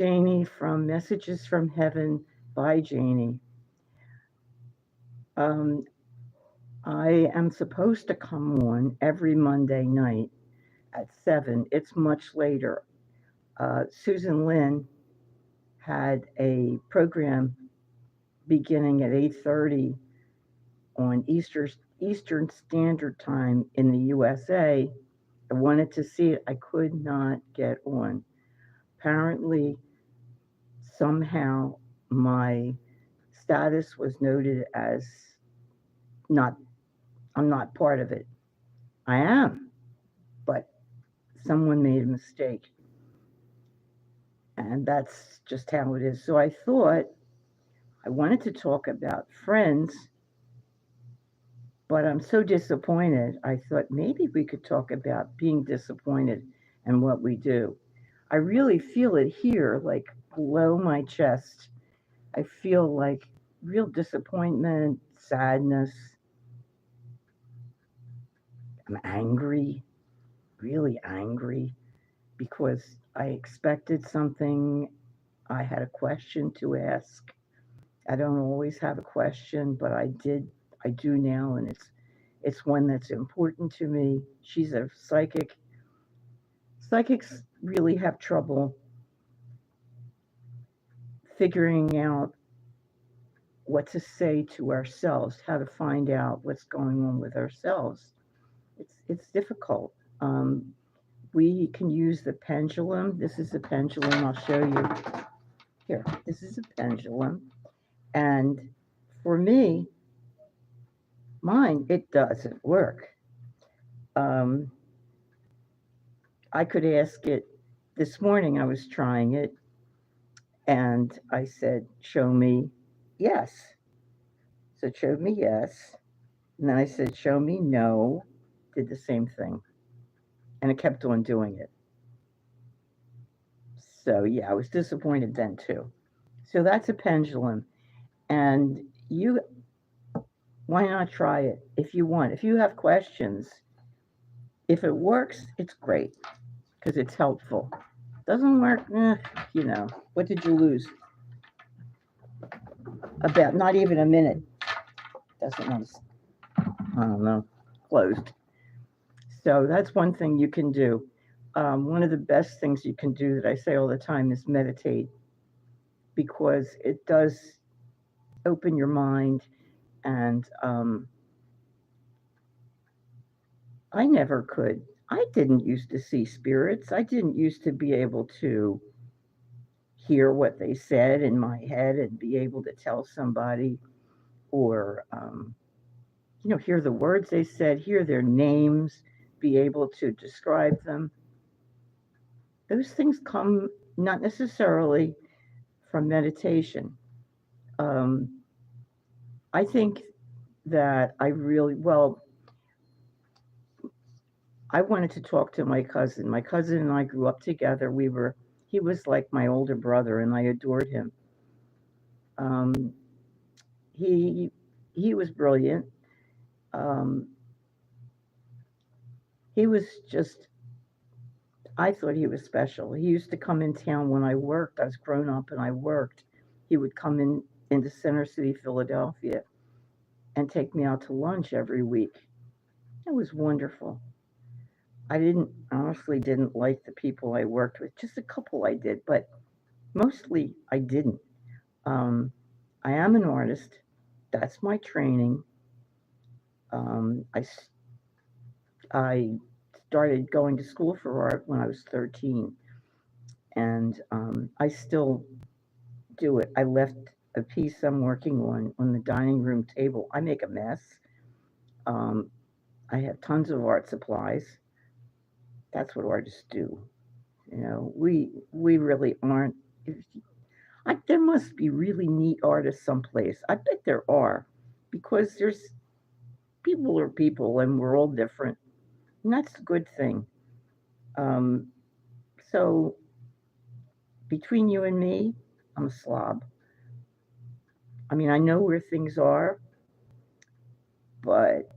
Jaynee from Messages from Heaven by Jaynee. Um, I am supposed to come on every Monday night at 7. It's much later. Susan Lynn had a program beginning at 8:30 on Eastern Standard Time in the USA. I wanted to see it. I could not get on. Apparently, somehow my status was noted as not, I'm not part of it. I am, but someone made a mistake. And that's just how it is. So I thought I wanted to talk about friends, but I'm so disappointed. I thought maybe we could talk about being disappointed and what we do. I really feel it here, like below my chest. I feel like real disappointment, sadness. I'm angry, really angry, because I expected something. I had a question to ask. I don't always have a question, but I do now, and it's one that's important to me. She's a psychic. Psychics really have trouble figuring out what to say to ourselves, how to find out what's going on with ourselves. It's difficult. We can use the pendulum. This is a pendulum. I'll show you here. This is a pendulum, and for me, mine it doesn't work. Um, I could ask it. This morning I was trying it, and I said, "Show me yes." So it showed me yes, and then I said, "Show me no." Did the same thing, and it kept on doing it. So yeah, I was disappointed then too. So that's a pendulum, and you why not try it if you want? If you have questions, if it works, it's great because it's helpful. Doesn't work, what did you lose? About not even a minute. Doesn't want to, I don't know, closed. So that's one thing you can do. One of the best things you can do that I say all the time is meditate because it does open your mind. And I never could. I didn't used to see spirits. I didn't used to be able to hear what they said in my head and be able to tell somebody or, hear the words they said, hear their names, be able to describe them. Those things come not necessarily from meditation. Um, I think that well, I wanted to talk to my cousin. My cousin and I grew up together. He was like my older brother, and I adored him. Um, he he was brilliant. Um, he was just, I thought he was special. He used to come in town when I worked. I was grown up and I worked. He would come into Center City, Philadelphia, and take me out to lunch every week. It was wonderful. I didn't honestly didn't like the people I worked with. Just a couple I did, but mostly I didn't. Um, I am an artist. That's my training. Um, I I started going to school for art when I was 13, and I still do it. I left a piece I'm working on the dining room table. I make a mess. Um, I have tons of art supplies. That's what artists do. We really aren't. If, there must be really neat artists someplace. I bet there are, because there's people are people, and we're all different, and that's a good thing. Um, so between you and me, I'm a slob. I mean, I know where things are, but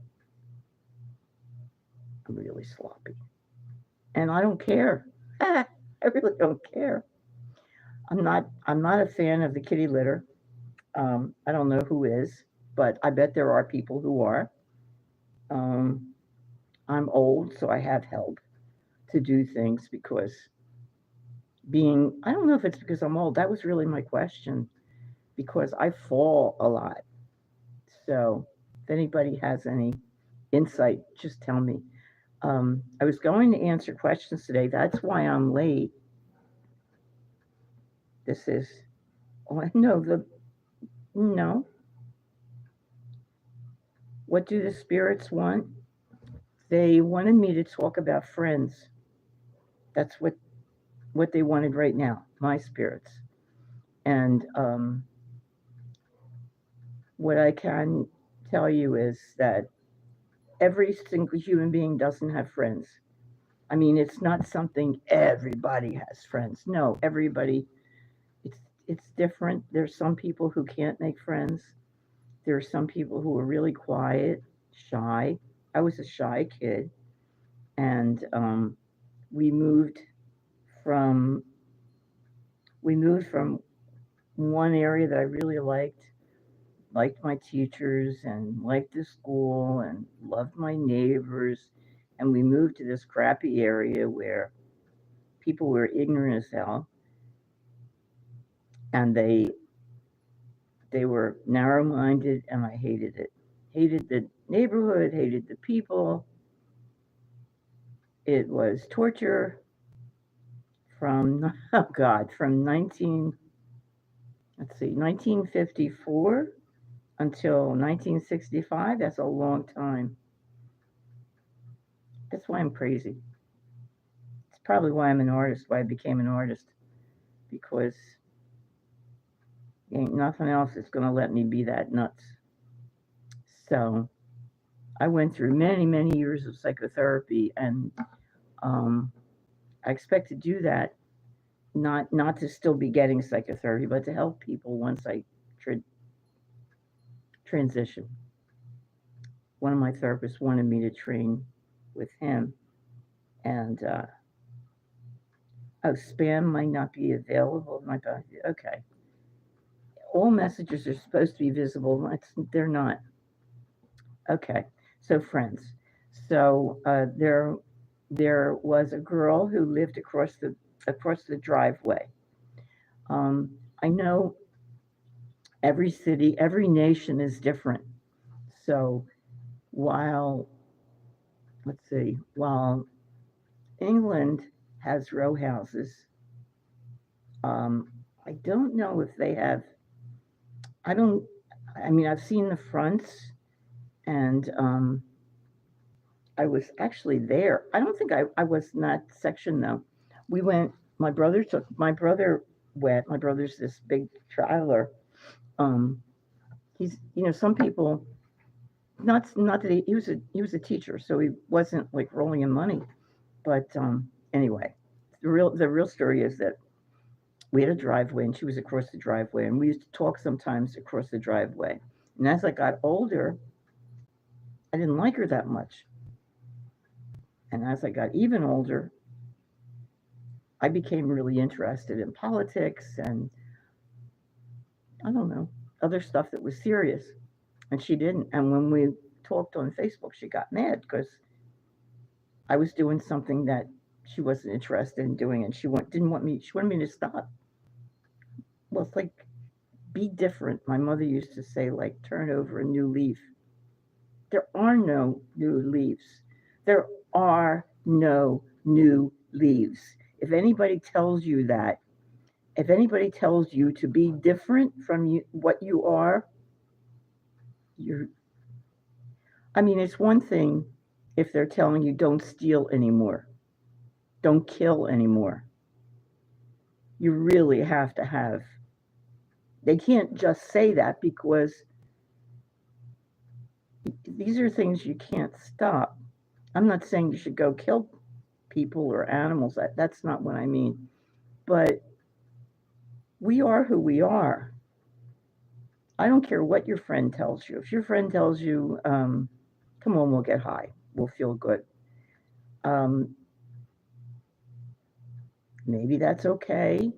I'm really sloppy. And I don't care. I really don't care. I'm not a fan of the kitty litter. I don't know who is, but I bet there are people who are. Um, I'm old, so I have help to do things because I don't know if it's because I'm old. That was really my question because I fall a lot. So if anybody has any insight, just tell me. I was going to answer questions today. That's why I'm late. This is, oh, no, no. What do the spirits want? They wanted me to talk about friends. That's what they wanted right now, my spirits. And what I can tell you is that every single human being doesn't have friends. I mean, it's not something everybody has friends. No, everybody, it's it's different. There's some people who can't make friends. There are some people who are really quiet, shy. I was a shy kid, and we moved from we moved from one area that I really liked my teachers and liked the school and loved my neighbors, and we moved to this crappy area where people were ignorant as hell, and they were narrow-minded, and I hated it. Hated the neighborhood, hated the people. It was torture from oh god, from 1954 until 1965. That's a long time. That's why I'm crazy. It's probably why I'm an artist, why I became an artist, because ain't nothing else that's going to let me be that nuts. So I went through many, many years of psychotherapy, and um, I expect to do that, not to still be getting psychotherapy, but to help people once I tra- transition. One of my therapists wanted me to train with him, and oh, spam might not be available. Might not be, okay. All messages are supposed to be visible. They're not. Okay, so friends. So there was a girl who lived across the driveway. I know every city, every nation is different. So while while England has row houses, um, I don't know if they have. I don't. I mean, I've seen the fronts, and I was actually there. I don't think I was in that section though. We went. My brother went. My brother's this big traveler. Um, he's some people not that he was a teacher, so he wasn't like rolling in money. But anyway, the real story is that we had a driveway and she was across the driveway, and we used to talk sometimes across the driveway. And as I got older, I didn't like her that much. And as I got even older, I became really interested in politics and I don't know, other stuff that was serious. And she didn't. And when we talked on Facebook, she got mad because I was doing something that she wasn't interested in doing, and didn't want me. She wanted me to stop. Well, it's like be different. My mother used to say, like, turn over a new leaf. There are no new leaves. There are no new leaves. If anybody tells you that, if anybody tells you to be different from what you are, you're. I mean, it's one thing if they're telling you don't steal anymore, don't kill anymore. You really have to have. They can't just say that because these are things you can't stop. I'm not saying you should go kill people or animals. That's not what I mean. But we are who we are. I don't care what your friend tells you. If your friend tells you, come on, we'll get high, we'll feel good, um, maybe that's okay.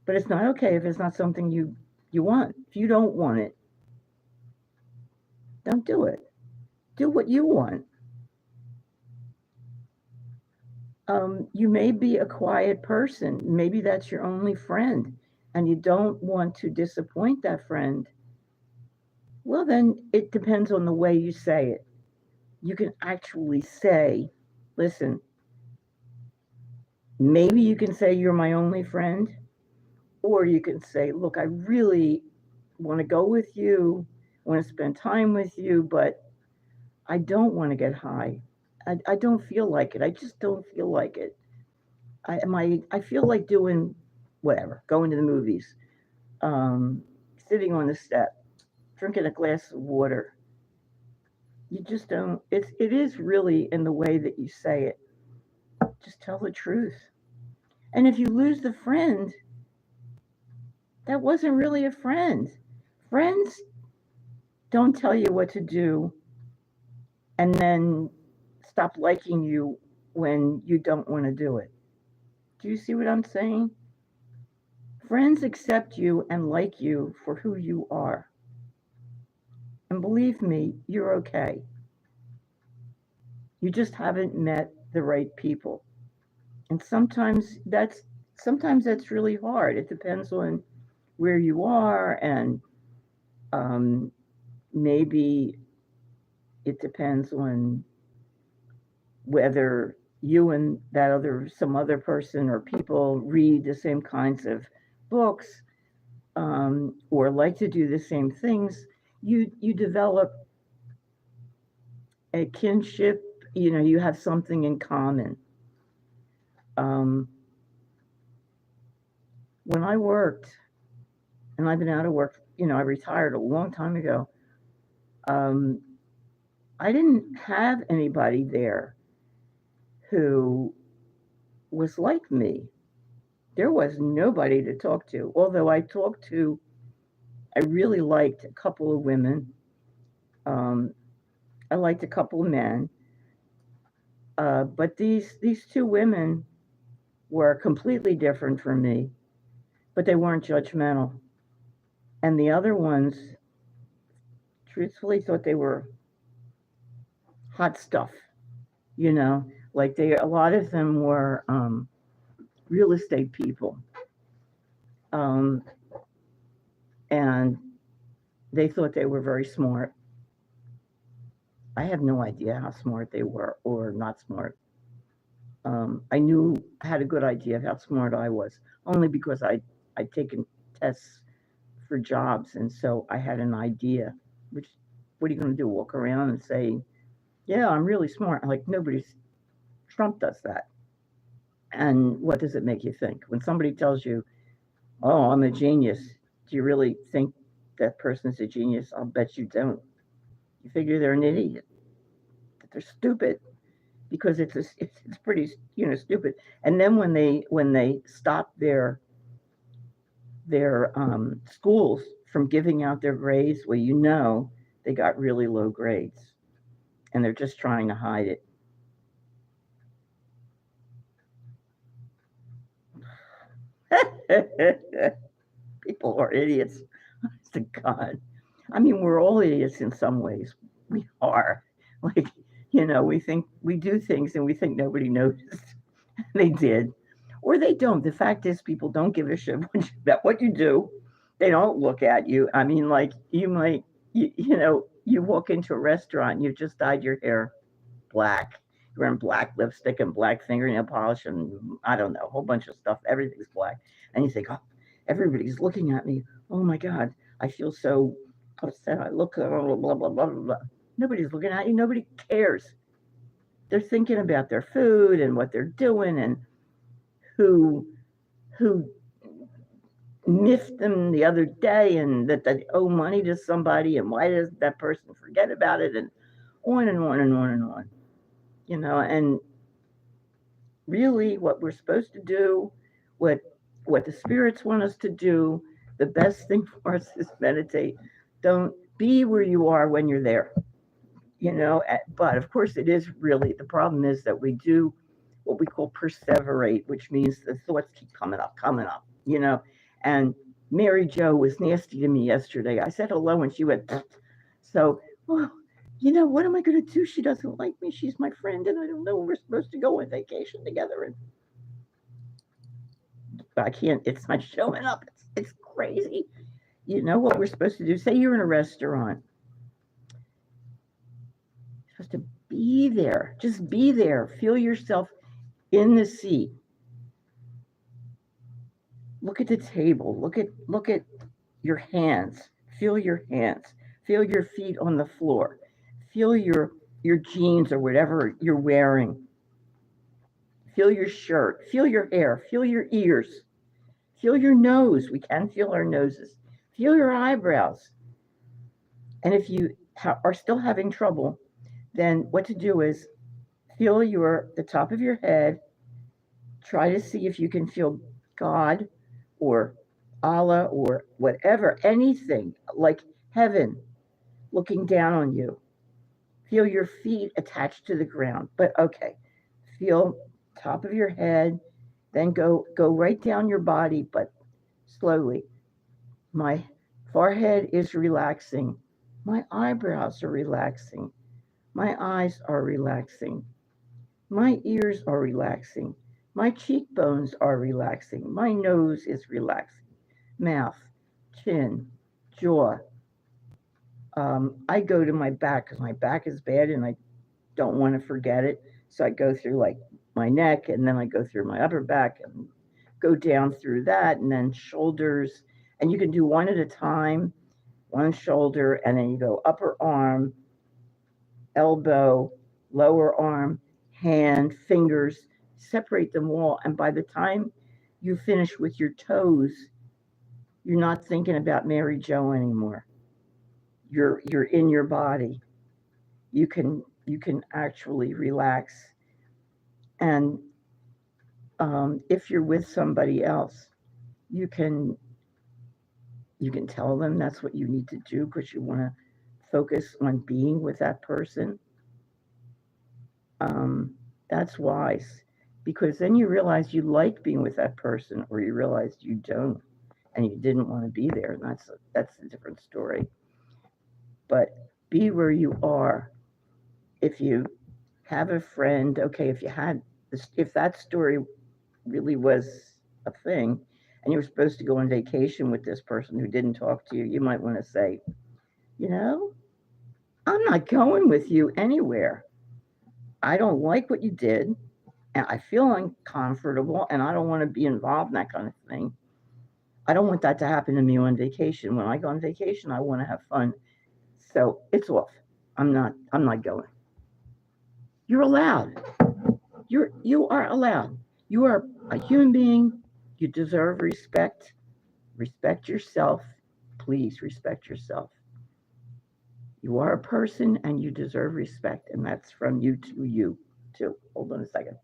But it's not okay if it's not something you want. If you don't want it, don't do it. Do what you want. You may be a quiet person. Maybe that's your only friend, and you don't want to disappoint that friend. Well, then it depends on the way you say it. You can actually say, listen, maybe you can say you're my only friend, or you can say, look, I really want to go with you, want to spend time with you, but I don't want to get high. I don't feel like it. I just don't feel like it. I feel like doing whatever, going to the movies, um, sitting on the step, drinking a glass of water. You just don't. It is really in the way that you say it. Just tell the truth. And if you lose the friend, that wasn't really a friend. Friends don't tell you what to do and then stop liking you when you don't want to do it. Do you see what I'm saying? Friends accept you and like you for who you are. And believe me, you're okay. You just haven't met the right people. And sometimes that's really hard. It depends on where you are, and um, maybe it depends on whether you and that other some other person or people read the same kinds of books, or like to do the same things. You develop a kinship. You have something in common. um, when I worked, and I've been out of work, I retired a long time ago. um, I didn't have anybody there who was like me. There was nobody to talk to, although I really liked a couple of women. um, I liked a couple of men, but these two women were completely different from me, but they weren't judgmental. And the other ones, truthfully, thought they were hot stuff. You know, like a lot of them were real estate people, um, and they thought they were very smart. I have no idea how smart they were or not smart. I had a good idea of how smart I was, only because I'd taken tests for jobs, and so I had an idea. Which, what are you going to do? Walk around and say, "Yeah, I'm really smart"? Like nobody's Trump does that. And what does it make you think when somebody tells you, "Oh, I'm a genius"? Do you really think that person's a genius? I'll bet you don't. You figure they're an idiot, that they're stupid, because it's pretty stupid. And then when they stop their schools from giving out their grades, well, they got really low grades, and they're just trying to hide it. People are idiots. Honest to God. I mean, we're all idiots in some ways. We are. Like, we think we do things and we think nobody noticed. They did. Or they don't. The fact is, people don't give a shit about what you do. They don't look at you. I mean, like, you walk into a restaurant and you've just dyed your hair black. You're wearing black lipstick and black fingernail polish and I don't know, a whole bunch of stuff. Everything's black. And you think, oh, everybody's looking at me. Oh my God, I feel so upset. I look, blah, blah, blah, blah, blah. Nobody's looking at you. Nobody cares. They're thinking about their food and what they're doing and who miffed them the other day and that they owe money to somebody and why does that person forget about it, and on and on and on and on. And really what we're supposed to do, what the spirits want us to do, the best thing for us is meditate. Don't be where you are when you're there. But of course it is really, the problem is that we do what we call perseverate, which means the thoughts keep coming up, And Mary Jo was nasty to me yesterday. I said hello and she went, "Pfft." So, well, what am I going to do? She doesn't like me. She's my friend, and I don't know. We're supposed to go on vacation together, and I can't. It's not showing up. It's crazy. You know what we're supposed to do? Say you're in a restaurant. You're supposed to be there. Just be there. Feel yourself in the seat. Look at the table. Look at your hands. Feel your hands. Feel your feet on the floor. Feel your jeans or whatever you're wearing. Feel your shirt. Feel your hair. Feel your ears. Feel your nose. We can feel our noses. Feel your eyebrows. And if you are still having trouble, then what to do is feel the top of your head. Try to see if you can feel God or Allah or whatever, anything like heaven looking down on you. Feel your feet attached to the ground. But okay, feel top of your head, then go right down your body, but slowly. My forehead is relaxing. My eyebrows are relaxing. My eyes are relaxing. My ears are relaxing. My cheekbones are relaxing. My nose is relaxing. Mouth, chin, jaw. I go to my back because my back is bad and I don't want to forget it. So I go through like my neck and then I go through my upper back and go down through that and then shoulders. And you can do one at a time, one shoulder, and then you go upper arm, elbow, lower arm, hand, fingers, separate them all. And by the time you finish with your toes, you're not thinking about Mary Jo anymore. You're in your body. You can actually relax. And if you're with somebody else, you can tell them that's what you need to do because you want to focus on being with that person. That's wise because then you realize you like being with that person or you realize you don't and you didn't want to be there, and that's a different story. But be where you are. If you have a friend, okay, if that story really was a thing and you were supposed to go on vacation with this person who didn't talk to you, you might want to say, you know, I'm not going with you anywhere. I don't like what you did, and I feel uncomfortable, and I don't want to be involved in that kind of thing. I don't want that to happen to me on vacation. When I go on vacation, I want to have fun. So it's off. I'm not going. You're allowed. You are allowed. You are a human being. You deserve respect. Respect yourself. Please respect yourself. You are a person and you deserve respect, and that's from you to you too. Hold on a second.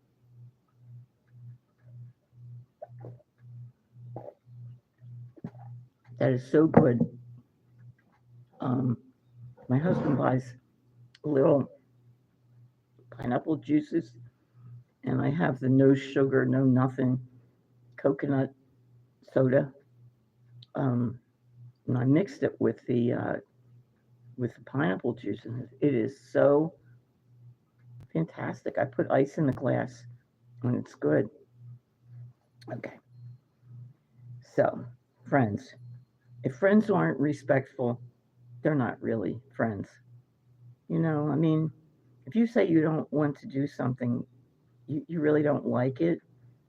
That is so good. Um, my husband buys little pineapple juices, and I have the no sugar, no nothing coconut soda. And I mixed it with the pineapple juice, and it is so fantastic. I put ice in the glass, and it's good. Okay, so friends, if friends aren't respectful, they're not really friends. I mean, if you say you don't want to do something, you really don't like it.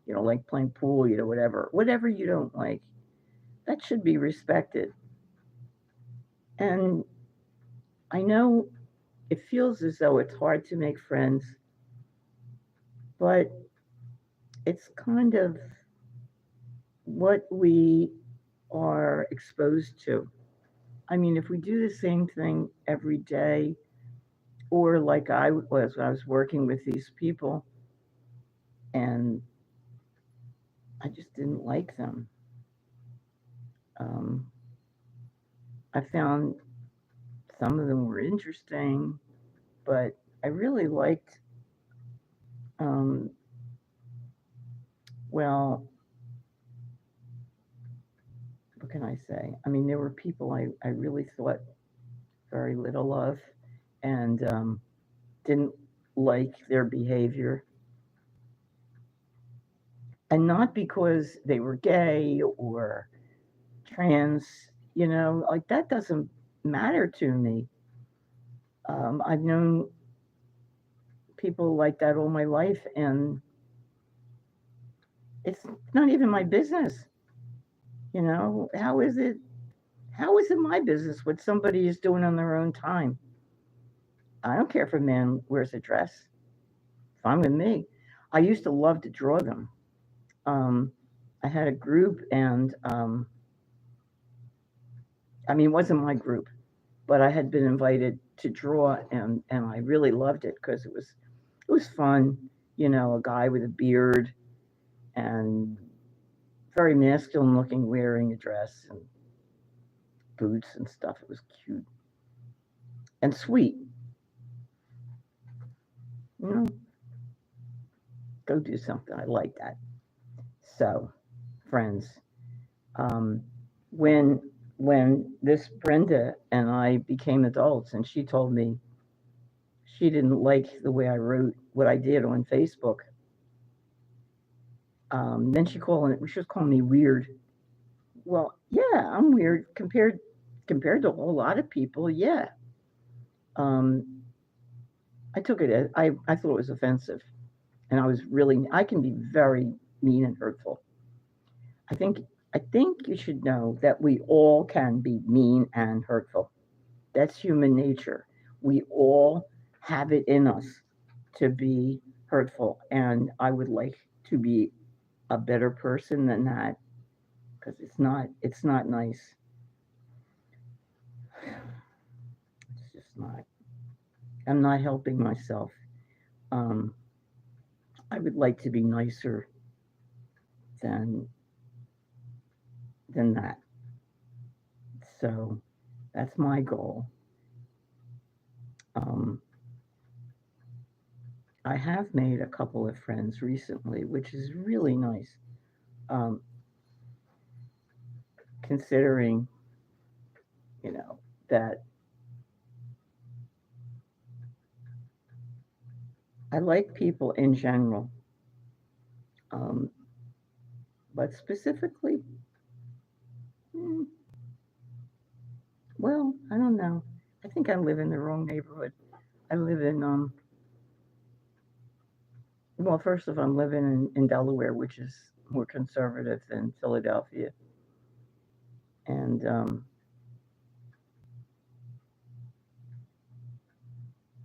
You don't like playing pool, whatever you don't like, that should be respected. And I know it feels as though it's hard to make friends, but it's kind of what we are exposed to. I mean, if we do the same thing every day, or like I was when I was working with these people, and I just didn't like them. Um, I found some of them were interesting, but I really liked, um, well, what can I say? I mean, there were people I really thought very little of, and didn't like their behavior. And not because they were gay or trans, like that doesn't matter to me. I've known people like that all my life, and it's not even my business. How is it? How is it my business what somebody is doing on their own time? I don't care if a man wears a dress. Fine with me. I used to love to draw them. Um, I had a group, and I mean, it wasn't my group, but I had been invited to draw, and I really loved it because it was fun. A guy with a beard and very masculine looking, wearing a dress and boots and stuff. It was cute and sweet. You know, go do something. I like that. So, friends, um, when when this Brenda and I became adults, and she told me she didn't like the way I wrote what I did on Facebook. Then she was calling me weird. Well, yeah, I'm weird compared to a whole lot of people. Yeah, um, I took it as I thought it was offensive, and I can be very mean and hurtful. I think I think you should know that we all can be mean and hurtful. That's human nature. We all have it in us to be hurtful, and I would like to be a better person than that because it's not nice. It's just not. I'm not helping myself. Um, I would like to be nicer than that. So that's my goal. Um, I have made a couple of friends recently, which is really nice. Um, considering that I like people in general, um, but specifically, mm, well, I don't know. I think I live in the wrong neighborhood. I live in well, first of all, I'm living in Delaware, which is more conservative than Philadelphia, and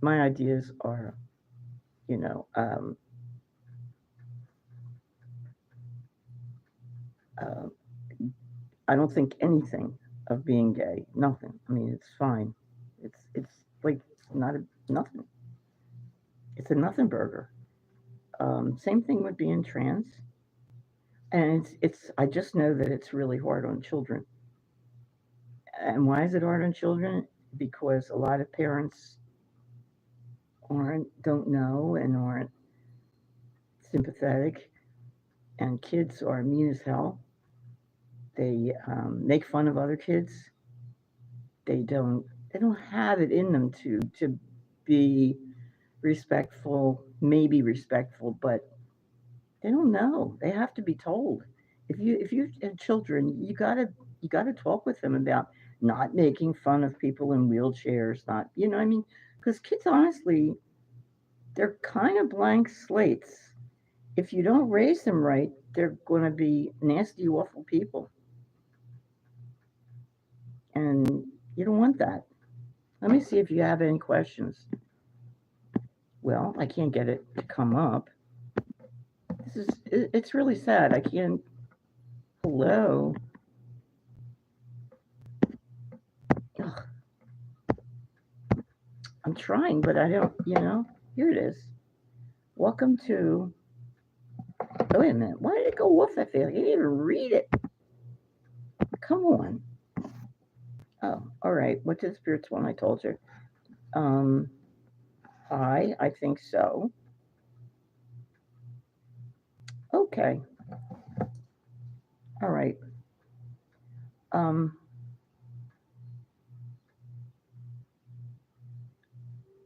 my ideas are, you know, um, uh, I don't think anything of being gay. Nothing. I mean, it's fine. It's like not a nothing. It's a nothing burger. Same thing with being trans, and it's. I just know that it's really hard on children. And why is it hard on children? Because a lot of parents don't know and aren't sympathetic, and kids are mean as hell. They make fun of other kids. They don't have it in them to be respectful, maybe respectful, but they don't know. They have to be told. If you have children, you gotta talk with them about not making fun of people in wheelchairs, not what I mean, because kids honestly they're kind of blank slates. If you don't raise them right, they're going to be nasty, awful people, and you don't want that. Let me see if you have any questions. Well, I can't get it to come up. It's really sad. I can't. Hello. Ugh, I'm trying, but I don't. Here it is. Welcome to. Oh, wait a minute. Why did it go off that fast? I didn't even read it. Come on. Oh, all right. What did the spirits want? I told you. Um, hi. I think so. Okay. All right. Um,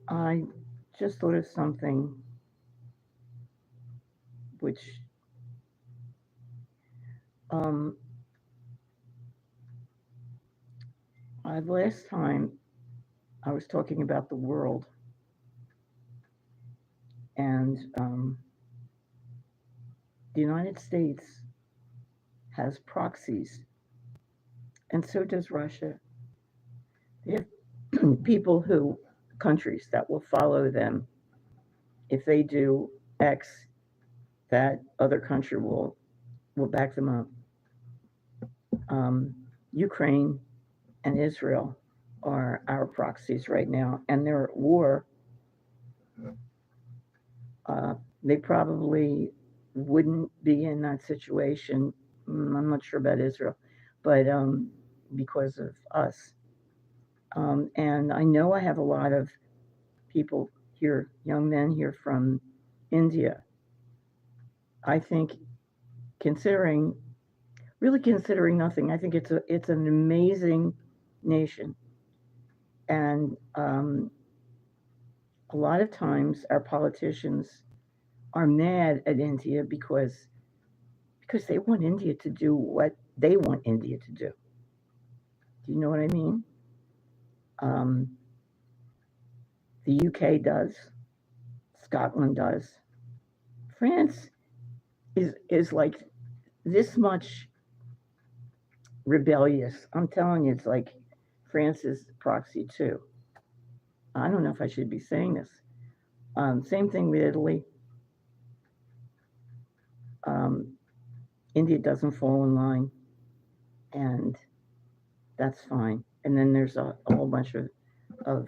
I just thought of something which um, last time I was talking about the world, and the United States has proxies, and so does Russia. They have countries that will follow them. If they do X, that other country will back them up. Um, Ukraine and Israel are our proxies right now, and they're at war. Uh, they probably wouldn't be in that situation. I'm not sure about Israel, but because of us. And I know I have a lot of people here, young men here from India. I think, considering, really considering nothing, I think it's an amazing nation, and a lot of times our politicians are mad at India because they want India to do what they want India to do. Do you know what I mean? Um, the UK does, Scotland does. France is like this much rebellious. I'm telling you, it's like France is proxy too. I don't know if I should be saying this. Same thing with Italy. Um, India doesn't fall in line, and that's fine. And then there's a whole bunch of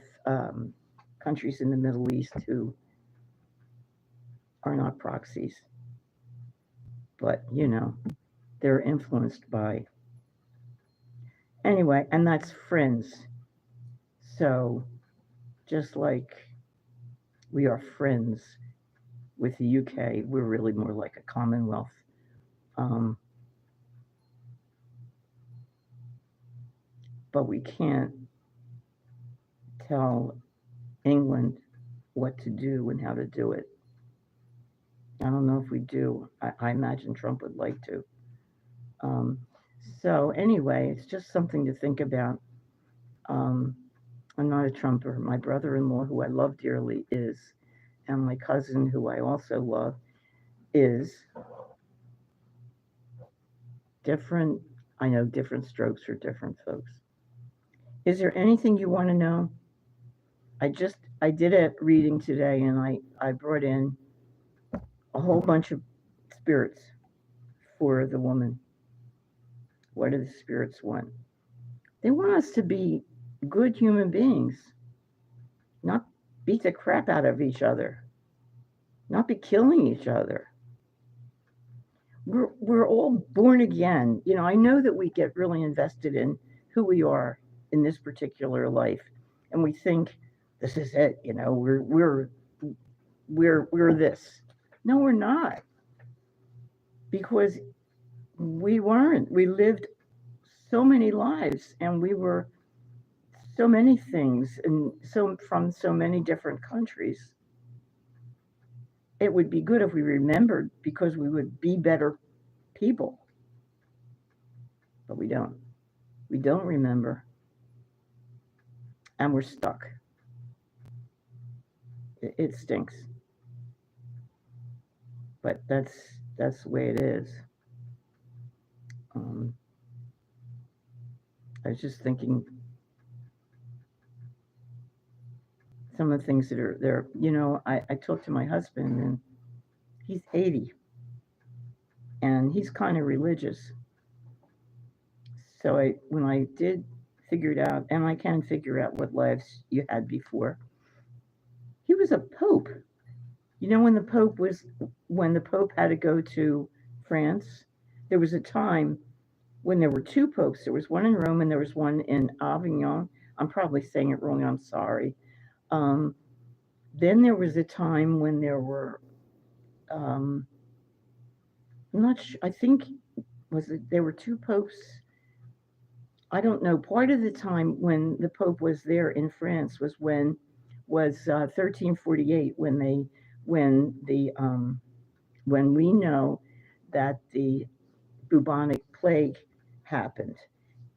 countries in the Middle East who are not proxies, but they're influenced by. Anyway, and that's friends. So just like we are friends with the UK, we're really more like a Commonwealth. Um, but we can't tell England what to do and how to do it. I don't know if we do. I imagine Trump would like to. Um, so anyway, it's just something to think about. Um, I'm not a Trumper. My brother-in-law, who I love dearly, is, and my cousin, who I also love, is. Different. I know different strokes for different folks. Is there anything you want to know? I did a reading today, and I brought in a whole bunch of spirits for the woman. What do the spirits want? They want us to be good human beings, not beat the crap out of each other, not be killing each other. We're all born again. I know that we get really invested in who we are in this particular life, and we think this is it. We're this. No, we're not, because we weren't. We lived so many lives, and we were so many things, and from so many different countries. It would be good if we remembered, because we would be better people. But we don't. We don't remember, and we're stuck. It stinks, but that's the way it is. I was just thinking some of the things that are there. I talked to my husband, and he's 80, and he's kind of religious. So when I did figure it out, and I can figure out what lives you had before, he was a pope. When the Pope had to go to France, there was a time when there were two popes. There was one in Rome, and there was one in Avignon. I'm probably saying it wrong. I'm sorry. Then there was a time when there were, I'm not sure, I think, there were two popes I don't know. Part of the time when the Pope was there in France was 1348, when we know that the bubonic plague happened,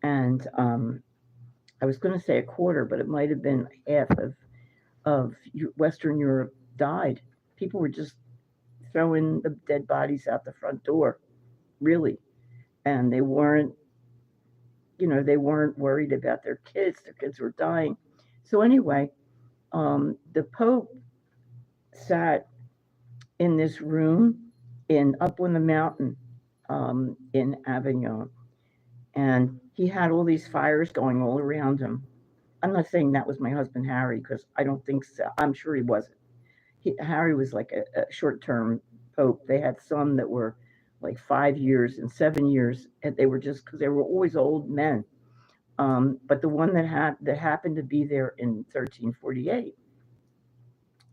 and I was going to say a quarter, but it might have been half of Western Europe died. People were just throwing the dead bodies out the front door, really, and they weren't worried about their kids. Their kids were dying. So anyway, the Pope sat in this room in up on the mountain in Avignon, and he had all these fires going all around him. I'm not saying that was my husband Harry, because I don't think so. I'm sure he wasn't. Harry was like a short-term pope. They had some that were like 5 years and 7 years, and they were just because they were always old men. But the one that happened to be there in 1348,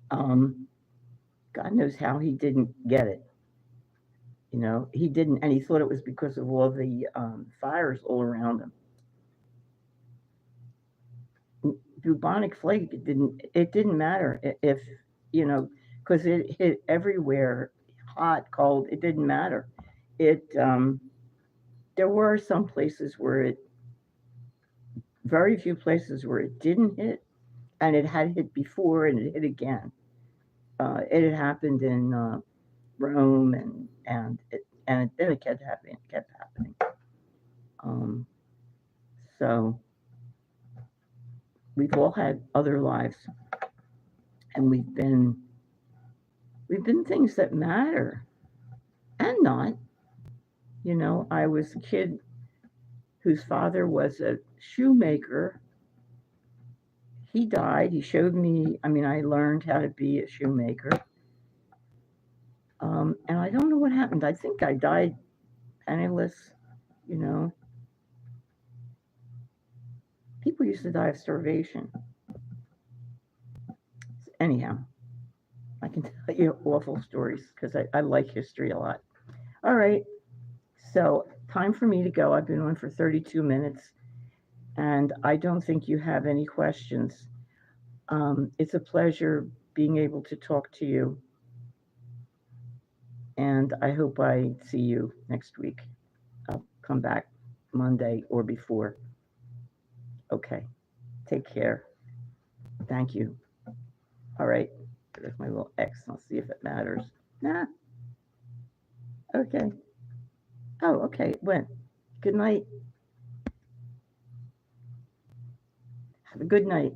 God knows how he didn't get it. He didn't, and he thought it was because of all the fires all around him. Bubonic plague, it didn't matter if, because it hit everywhere, hot, cold, it didn't matter. There were some places very few places where it didn't hit, and it had hit before and it hit again. It had happened in Rome, and then it kept happening. So we've all had other lives, and we've been things that matter and not. I was a kid whose father was a shoemaker. He died. He showed me, I learned how to be a shoemaker. And I don't know what happened. I think I died penniless. People used to die of starvation. Anyhow, I can tell you awful stories because I like history a lot. All right. So, time for me to go. I've been on for 32 minutes, and I don't think you have any questions. It's a pleasure being able to talk to you, and I hope I see you next week. I'll come back Monday or before. Okay. Take care. Thank you. All right. There's my little X. I'll see if it matters. Nah. Okay. Oh, okay. It went. Good night. Have a good night.